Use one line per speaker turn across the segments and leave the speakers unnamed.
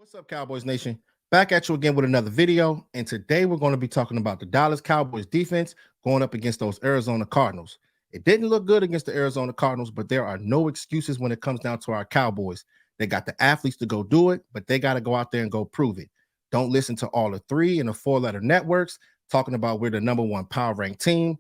What's up, Cowboys Nation? Back at you again with another video. And today we're going to be talking about the Dallas Cowboys defense going up against those Arizona Cardinals. It didn't look good against the Arizona Cardinals, but there are no excuses when it comes down to our Cowboys. They got the athletes to go do it, but they got to go out there and go prove it. Don't listen to all the 3 and the 4-letter networks talking about we're the #1 power ranked team.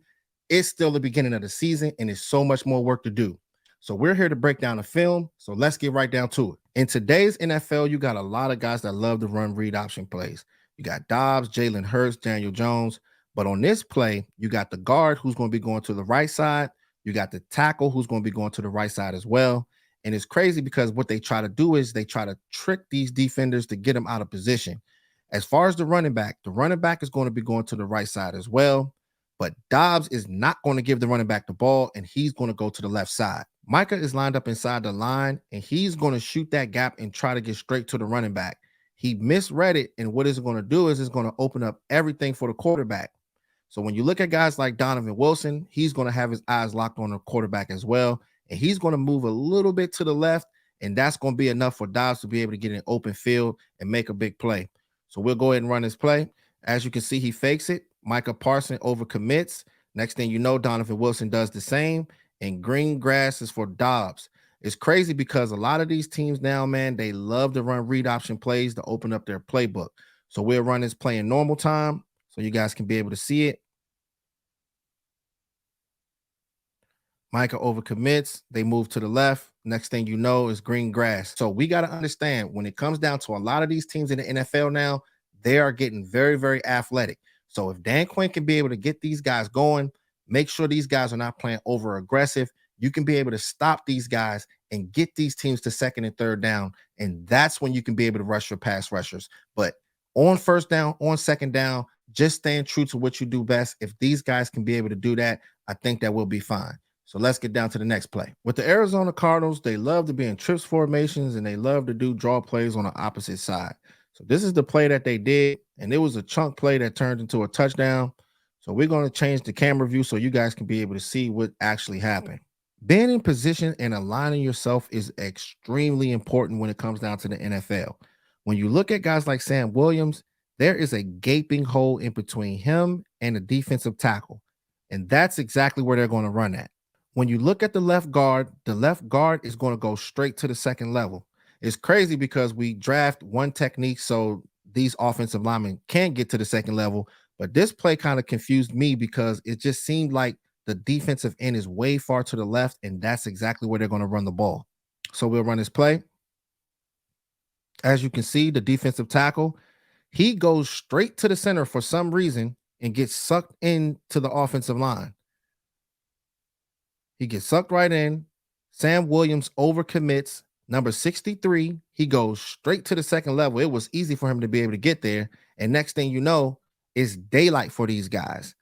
It's still the beginning of the season, and there's so much more work to do. So we're here to break down the film. So let's get right down to it. In today's NFL, you got a lot of guys that love to run read option plays. You got Dobbs, Jalen Hurts, Daniel Jones. But on this play, you got the guard who's going to be going to the right side. You got the tackle who's going to be going to the right side as well. And it's crazy because what they try to do is they try to trick these defenders to get them out of position. As far as the running back is going to be going to the right side as well. But Dobbs is not going to give the running back the ball, and he's going to go to the left side. Micah is lined up inside the line, and he's going to shoot that gap and try to get straight to the running back. He misread it, and what it's going to do is it's going to open up everything for the quarterback. So when you look at guys like Donovan Wilson, he's going to have his eyes locked on the quarterback as well, and he's going to move a little bit to the left, and that's going to be enough for Dobbs to be able to get an open field and make a big play. So we'll go ahead and run this play. As you can see, he fakes it. Micah Parsons overcommits. Next thing you know, Donovan Wilson does the same, and green grass is for Dobbs. It's crazy because a lot of these teams now, man, they love to run read option plays to open up their playbook. So we'll run this play in normal time so you guys can be able to see it. Micah overcommits. They move to the left. Next thing you know is green grass. So we got to understand when it comes down to a lot of these teams in the NFL now, they are getting very, very athletic. So if Dan Quinn can be able to get these guys going, make sure these guys are not playing over aggressive, you can be able to stop these guys and get these teams to second and third down. And that's when you can be able to rush your pass rushers. But on first down, on second down, just staying true to what you do best. If these guys can be able to do that, I think that will be fine. So let's get down to the next play. With the Arizona Cardinals, they love to be in trips formations and they love to do draw plays on the opposite side. So this is the play that they did, and it was a chunk play that turned into a touchdown. So we're going to change the camera view so you guys can be able to see what actually happened. Being in position and aligning yourself is extremely important when it comes down to the NFL. When you look at guys like Sam Williams, there is a gaping hole in between him and the defensive tackle, and that's exactly where they're going to run at. When you look at the left guard is going to go straight to the second level. It's crazy because we draft one technique so these offensive linemen can get to the second level, but this play kind of confused me because it just seemed like the defensive end is way far to the left, and that's exactly where they're going to run the ball. So we'll run this play. As you can see, the defensive tackle, he goes straight to the center for some reason and gets sucked into the offensive line. He gets sucked right in. Sam Williams overcommits. Number 63, he goes straight to the second level. It was easy for him to be able to get there. And next thing you know, it's daylight for these guys.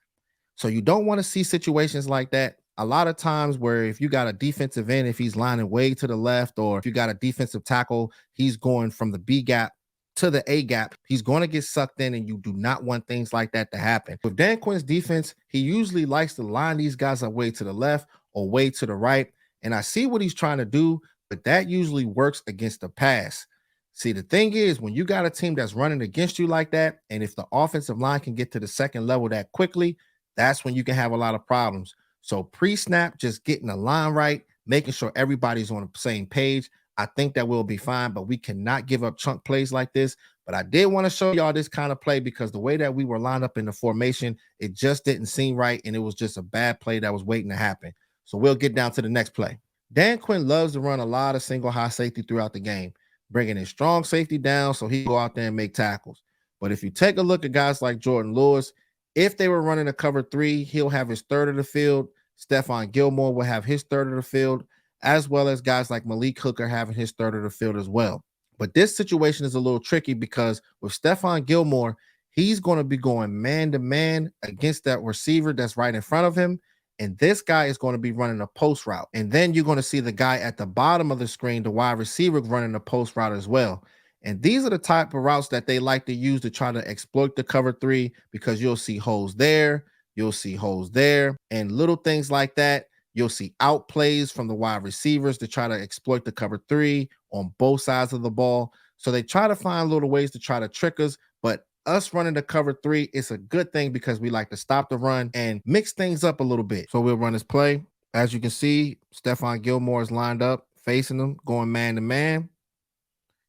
So you don't want to see situations like that. A lot of times where if you got a defensive end, if he's lining way to the left, or if you got a defensive tackle, he's going from the B gap to the A gap, he's going to get sucked in, and you do not want things like that to happen. With Dan Quinn's defense, he usually likes to line these guys up way to the left or way to the right. And I see what he's trying to do, but that usually works against the pass. See, the thing is, when you got a team that's running against you like that, and if the offensive line can get to the second level that quickly, that's when you can have a lot of problems. So pre-snap, just getting the line right, making sure everybody's on the same page, I think that will be fine, but we cannot give up chunk plays like this. But I did want to show y'all this kind of play because the way that we were lined up in the formation, it just didn't seem right, and it was just a bad play that was waiting to happen. So we'll get down to the next play. Dan Quinn loves to run a lot of single high safety throughout the game, bringing his strong safety down so he can go out there and make tackles. But if you take a look at guys like Jordan Lewis, if they were running a cover 3, he'll have his third of the field. Stephon Gilmore will have his third of the field, as well as guys like Malik Hooker having his third of the field as well. But this situation is a little tricky because with Stephon Gilmore, he's going to be going man-to-man against that receiver that's right in front of him. And this guy is going to be running a post route. And then you're going to see the guy at the bottom of the screen, the wide receiver, running a post route as well. And these are the type of routes that they like to use to try to exploit the cover 3 because you'll see holes there, you'll see holes there, and little things like that. You'll see out plays from the wide receivers to try to exploit the cover 3 on both sides of the ball. So they try to find little ways to try to trick us, but us running the cover three is a good thing because we like to stop the run and mix things up a little bit. So we'll run this play. As you can see, Stephon Gilmore is lined up, facing them, going man to man.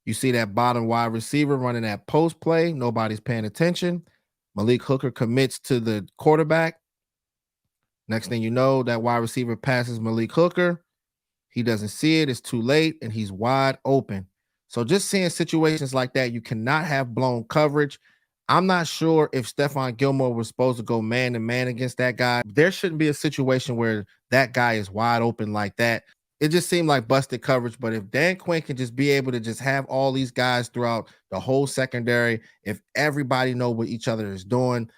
You see that bottom wide receiver running that post play. Nobody's paying attention. Malik Hooker commits to the quarterback. Next thing you know, that wide receiver passes Malik Hooker. He doesn't see it. It's too late, and he's wide open. So just seeing situations like that, you cannot have blown coverage. I'm not sure if Stephon Gilmore was supposed to go man to man against that guy. There shouldn't be a situation where that guy is wide open like that. It just seemed like busted coverage. But if Dan Quinn can just be able to just have all these guys throughout the whole secondary, if everybody know what each other is doing,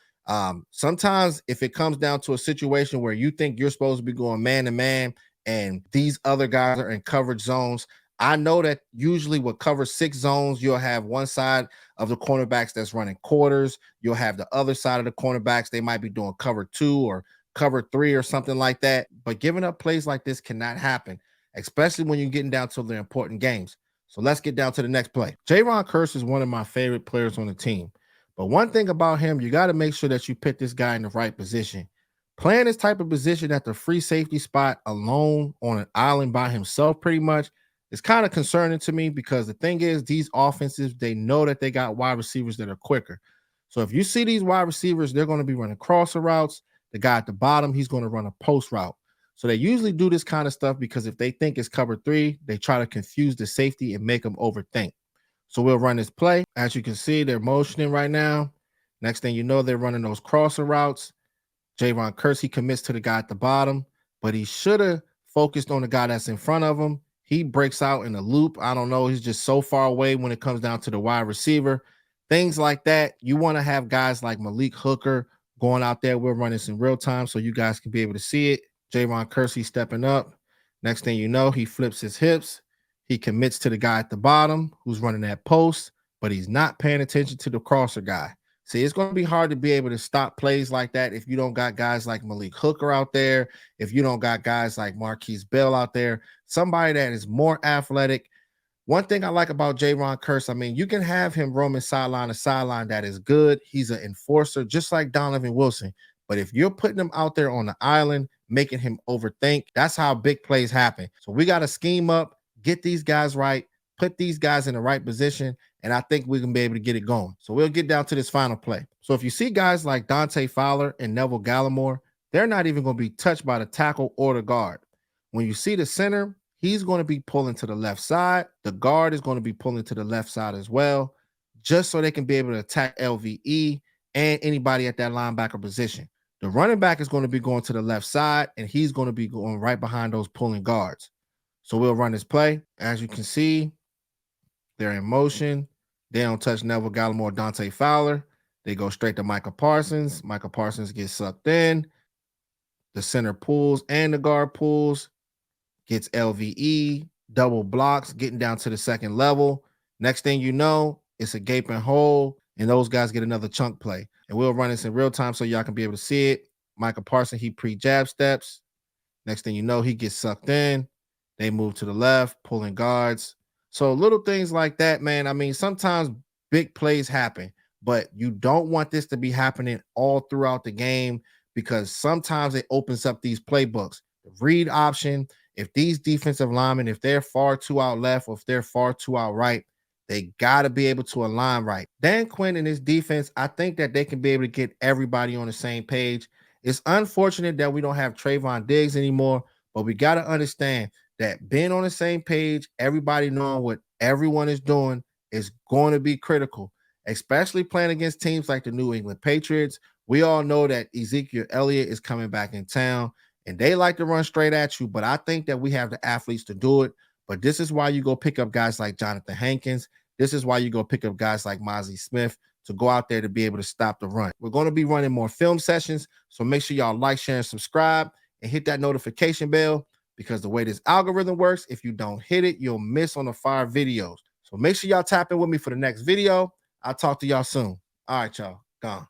sometimes if it comes down to a situation where you think you're supposed to be going man to man and these other guys are in coverage zones, I know that usually with cover six zones, you'll have one side of the cornerbacks that's running quarters. You'll have the other side of the cornerbacks. They might be doing cover two or cover three or something like that. But giving up plays like this cannot happen, especially when you're getting down to the important games. So let's get down to the next play. Jaron Kearse is one of my favorite players on the team. But one thing about him, you got to make sure that you put this guy in the right position. Playing this type of position at the free safety spot alone on an island by himself pretty much is kind of concerning to me because the thing is these offenses, they know that they got wide receivers that are quicker. So if you see these wide receivers, they're going to be running crosser routes. The guy at the bottom, he's going to run a post route. So they usually do this kind of stuff because if they think it's cover three, they try to confuse the safety and make them overthink. So we'll run this play. As you can see, they're motioning right now. Next thing you know, they're running those crosser routes. Jaron Kearse, he commits to the guy at the bottom, but he should have focused on the guy that's in front of him. He breaks out in a loop. I don't know. He's just so far away when it comes down to the wide receiver. Things like that. You want to have guys like Malik Hooker going out there. We're running this in real time so you guys can be able to see it. Jaron Kearse stepping up. Next thing you know, he flips his hips. He commits to the guy at the bottom who's running that post, but he's not paying attention to the crosser guy. See, it's going to be hard to be able to stop plays like that if you don't got guys like Malik Hooker out there, if you don't got guys like Marquise Bell out there, somebody that is more athletic. One thing I like about Jaron Kearse, I mean, you can have him roaming sideline to sideline. That is good. He's an enforcer, just like Donovan Wilson. But if you're putting him out there on the island, making him overthink, that's how big plays happen. So we got to scheme up, get these guys right, put these guys in the right position, and I think we can be able to get it going. So we'll get down to this final play. So if you see guys like Dante Fowler and Neville Gallimore, they're not even going to be touched by the tackle or the guard. When you see the center, he's going to be pulling to the left side. The guard is going to be pulling to the left side as well, just so they can be able to attack LVE and anybody at that linebacker position. The running back is going to be going to the left side, and he's going to be going right behind those pulling guards. So we'll run this play. As you can see, they're in motion. They don't touch Neville Gallimore, Dante Fowler. They go straight to Micah Parsons. Micah Parsons gets sucked in. The center pulls and the guard pulls. Gets LVE, double blocks, getting down to the second level. Next thing you know, it's a gaping hole, and those guys get another chunk play. And we'll run this in real time so y'all can be able to see it. Micah Parsons, he pre-jab steps. Next thing you know, he gets sucked in. They move to the left, pulling guards. So little things like that, man. I mean, sometimes big plays happen, but you don't want this to be happening all throughout the game because sometimes it opens up these playbooks. The read option, if these defensive linemen, if they're far too out left or if they're far too out right, they got to be able to align right. Dan Quinn and his defense, I think that they can be able to get everybody on the same page. It's unfortunate that we don't have Trayvon Diggs anymore, but we got to understand that being on the same page, everybody knowing what everyone is doing is going to be critical, especially playing against teams like the New England Patriots. We all know that Ezekiel Elliott is coming back in town, and they like to run straight at you, but I think that we have the athletes to do it. But this is why you go pick up guys like Jonathan Hankins. This is why you go pick up guys like Mozzie Smith to go out there to be able to stop the run. We're going to be running more film sessions, so make sure y'all like, share, and subscribe, and hit that notification bell, because the way this algorithm works, if you don't hit it, you'll miss on the fire videos. So make sure y'all tap in with me for the next video. I'll talk to y'all soon. All right, y'all. Gone.